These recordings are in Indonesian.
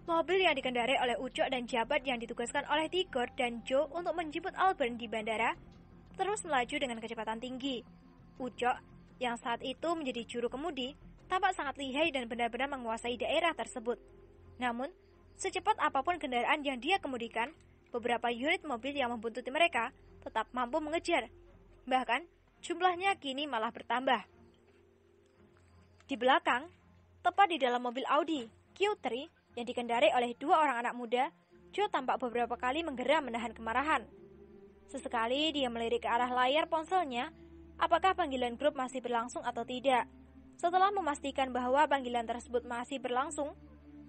Mobil yang dikendarai oleh Ucok dan jabat yang ditugaskan oleh Tigor dan Joe untuk menjemput Albert di bandara terus melaju dengan kecepatan tinggi. Ucok, yang saat itu menjadi juru kemudi, tampak sangat lihai dan benar-benar menguasai daerah tersebut. Namun, secepat apapun kendaraan yang dia kemudikan, beberapa unit mobil yang membuntuti mereka tetap mampu mengejar. Bahkan, jumlahnya kini malah bertambah. Di belakang, tepat di dalam mobil Audi Q3 yang dikendarai oleh dua orang anak muda, Joe tampak beberapa kali menggeram menahan kemarahan. Sesekali dia melirik ke arah layar ponselnya, apakah panggilan grup masih berlangsung atau tidak. Setelah memastikan bahwa panggilan tersebut masih berlangsung,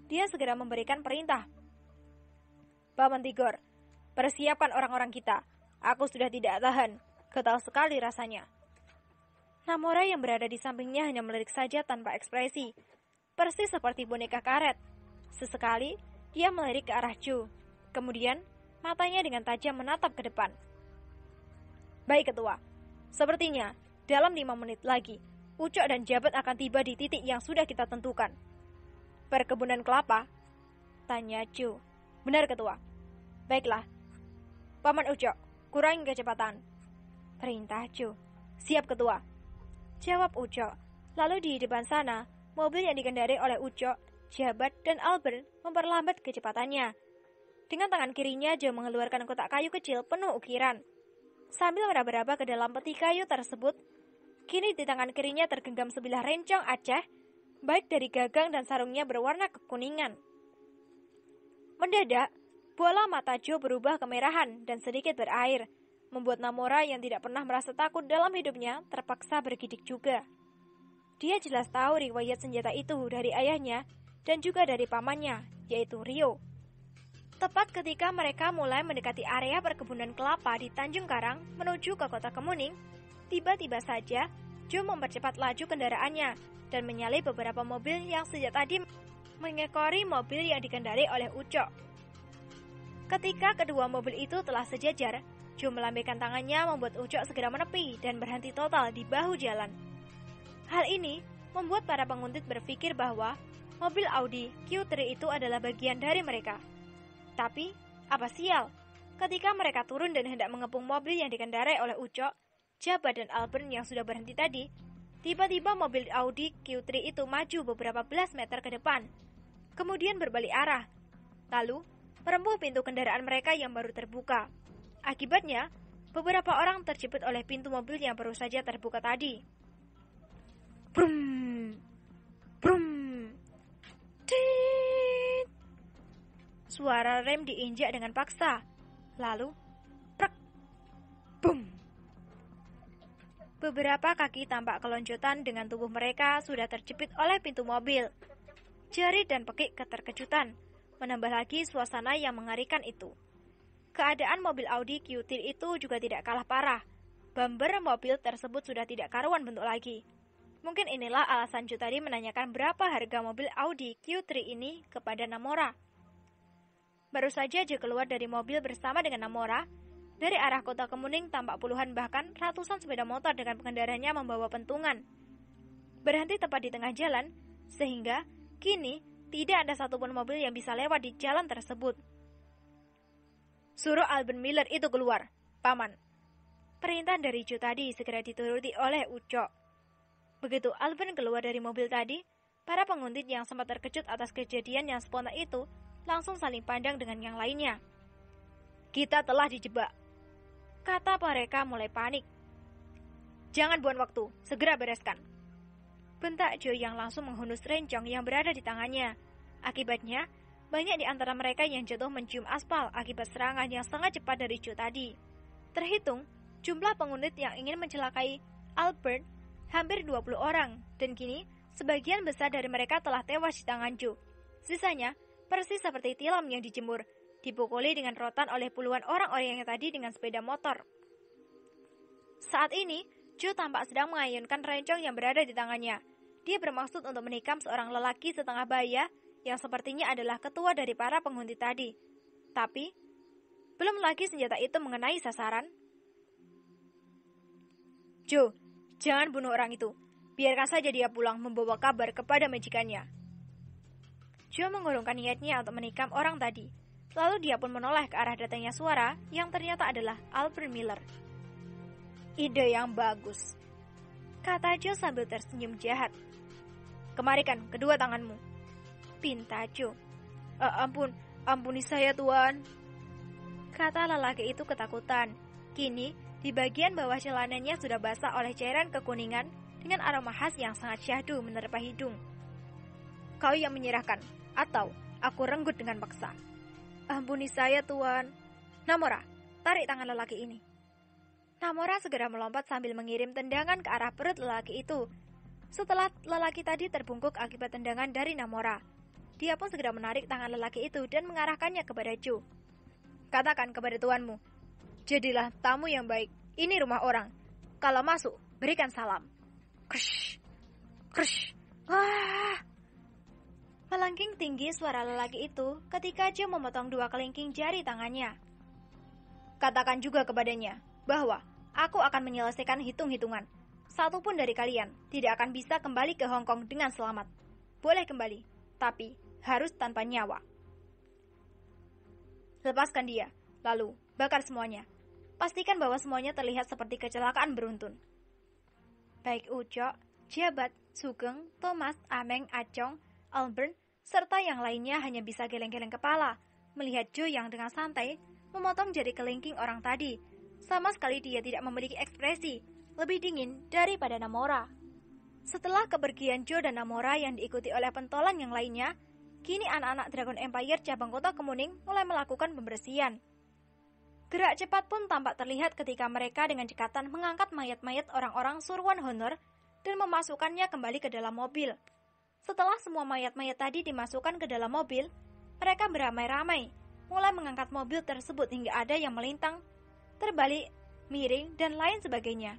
dia segera memberikan perintah. Paman Tigor, persiapkan orang-orang kita. Aku sudah tidak tahan, getah sekali rasanya. Namora yang berada di sampingnya hanya melirik saja tanpa ekspresi, persis seperti boneka karet. Sesekali, dia melirik ke arah Joe. Kemudian, matanya dengan tajam menatap ke depan. Baik ketua, sepertinya dalam 5 menit lagi, Ucok dan jabat akan tiba di titik yang sudah kita tentukan. Perkebunan kelapa? Tanya Joe. Benar ketua. Baiklah. Paman Ucok, kurangi kecepatan. Perintah Joe. Siap ketua. Jawab Ucok. Lalu di depan sana, mobil yang dikendarai oleh Ucok, jabat, dan Albert memperlambat kecepatannya. Dengan tangan kirinya, Joe mengeluarkan kotak kayu kecil penuh ukiran. Sambil meraba-raba ke dalam peti kayu tersebut, kini di tangan kirinya tergenggam sebilah rencong Aceh, baik dari gagang dan sarungnya berwarna kekuningan. Mendadak, bola mata Joe berubah kemerahan dan sedikit berair, membuat Namora yang tidak pernah merasa takut dalam hidupnya terpaksa bergidik juga. Dia jelas tahu riwayat senjata itu dari ayahnya dan juga dari pamannya, yaitu Rio. Tepat ketika mereka mulai mendekati area perkebunan kelapa di Tanjung Karang menuju ke kota Kemuning, tiba-tiba saja Joe mempercepat laju kendaraannya dan menyalip beberapa mobil yang sejak tadi mengekori mobil yang dikendarai oleh Ucok. Ketika kedua mobil itu telah sejajar, Joe melambaikan tangannya membuat Ucok segera menepi dan berhenti total di bahu jalan. Hal ini membuat para penguntit berpikir bahwa mobil Audi Q3 itu adalah bagian dari mereka. Tapi, apa sial, ketika mereka turun dan hendak mengepung mobil yang dikendarai oleh Ucok, jabat dan Albert yang sudah berhenti tadi, tiba-tiba mobil Audi Q3 itu maju beberapa belas meter ke depan, kemudian berbalik arah, lalu merembuh pintu kendaraan mereka yang baru terbuka. Akibatnya, beberapa orang terjepit oleh pintu mobil yang baru saja terbuka tadi. Brum, brum, tit. Suara rem diinjak dengan paksa. Lalu, prak, bum. Beberapa kaki tampak kelonjotan dengan tubuh mereka sudah terjepit oleh pintu mobil. Jari dan pekik keterkejutan, menambah lagi suasana yang mengerikan itu. Keadaan mobil Audi Q3 itu juga tidak kalah parah. Bumper mobil tersebut sudah tidak karuan bentuk lagi. Mungkin inilah alasan Joe tadi menanyakan berapa harga mobil Audi Q3 ini kepada Namora. Baru saja Joe keluar dari mobil bersama dengan Namora. Dari arah kota Kemuning tampak puluhan bahkan ratusan sepeda motor dengan pengendaranya membawa pentungan. Berhenti tepat di tengah jalan, sehingga kini tidak ada satupun mobil yang bisa lewat di jalan tersebut. Suruh Albert Miller itu keluar, Paman. Perintah dari Joe tadi segera dituruti oleh Ucok. Begitu Albert keluar dari mobil tadi, para penguntit yang sempat terkejut atas kejadian yang spontan itu langsung saling pandang dengan yang lainnya. Kita telah dijebak, kata mereka mulai panik. Jangan buang waktu, segera bereskan, bentak Joe yang langsung menghunus rencong yang berada di tangannya. Akibatnya, banyak di antara mereka yang jatuh mencium aspal akibat serangan yang sangat cepat dari Joe tadi. Terhitung, jumlah penguntit yang ingin mencelakai Albert hampir 20 orang, dan kini sebagian besar dari mereka telah tewas di tangan Joe. Sisanya, persis seperti tilam yang dijemur, dipukuli dengan rotan oleh puluhan orang-orang yang tadi dengan sepeda motor. Saat ini, Joe tampak sedang mengayunkan rencong yang berada di tangannya. Dia bermaksud untuk menikam seorang lelaki setengah baya yang sepertinya adalah ketua dari para penguntit tadi. Tapi, belum lagi senjata itu mengenai sasaran. Joe, jangan bunuh orang itu. Biarkan saja dia pulang membawa kabar kepada majikannya. Joe mengurungkan niatnya untuk menikam orang tadi. Lalu dia pun menoleh ke arah datangnya suara yang ternyata adalah Albert Miller. Ide yang bagus, kata Joe sambil tersenyum jahat. Kemarikan kedua tanganmu, pinta Joe. Ampuni saya tuan, kata lelaki itu ketakutan. Kini, di bagian bawah celananya sudah basah oleh cairan kekuningan dengan aroma khas yang sangat syahdu menerpa hidung. Kau yang menyerahkan, atau aku renggut dengan paksa. Ampuni saya tuan. Namora, tarik tangan lelaki ini. Namora segera melompat sambil mengirim tendangan ke arah perut lelaki itu. Setelah lelaki tadi terbungkuk akibat tendangan dari Namora, dia pun segera menarik tangan lelaki itu dan mengarahkannya kepada Joe. Katakan kepada tuanmu, jadilah tamu yang baik. Ini rumah orang. Kalau masuk, berikan salam. Krush, krush, wah. Melengking tinggi suara lelaki itu ketika Joe memotong 2 kelingking jari tangannya. Katakan juga kepadanya bahwa aku akan menyelesaikan hitung-hitungan. Satu pun dari kalian tidak akan bisa kembali ke Hong Kong dengan selamat. Boleh kembali, tapi harus tanpa nyawa. Lepaskan dia, lalu bakar semuanya. Pastikan bahwa semuanya terlihat seperti kecelakaan beruntun. Baik Ucok, Jabat, Sugeng, Thomas, Ameng, Acong, Albert, serta yang lainnya hanya bisa geleng-geleng kepala melihat Joe yang dengan santai memotong jari kelingking orang tadi. Sama sekali dia tidak memiliki ekspresi, lebih dingin daripada Namora. Setelah kepergian Joe dan Namora yang diikuti oleh pentolan yang lainnya, kini anak-anak Dragon Empire cabang kota Kemuning mulai melakukan pembersihan. Gerak cepat pun tampak terlihat ketika mereka dengan cekatan mengangkat mayat-mayat orang-orang Surwan Honor dan memasukkannya kembali ke dalam mobil. Setelah semua mayat-mayat tadi dimasukkan ke dalam mobil, mereka beramai-ramai mulai mengangkat mobil tersebut hingga ada yang melintang, terbalik, miring, dan lain sebagainya.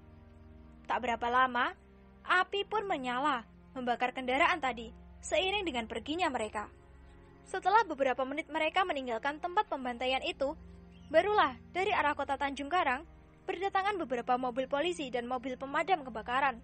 Tak berapa lama, api pun menyala, membakar kendaraan tadi, seiring dengan perginya mereka. Setelah beberapa menit mereka meninggalkan tempat pembantaian itu, barulah dari arah kota Tanjung Karang, berdatangan beberapa mobil polisi dan mobil pemadam kebakaran.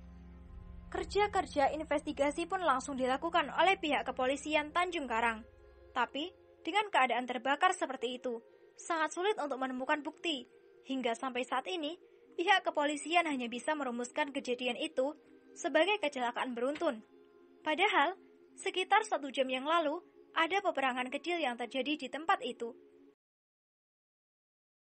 Kerja-kerja investigasi pun langsung dilakukan oleh pihak kepolisian Tanjung Karang. Tapi, dengan keadaan terbakar seperti itu, sangat sulit untuk menemukan bukti. Hingga sampai saat ini, pihak kepolisian hanya bisa merumuskan kejadian itu sebagai kecelakaan beruntun. Padahal, sekitar 1 jam yang lalu, ada peperangan kecil yang terjadi di tempat itu.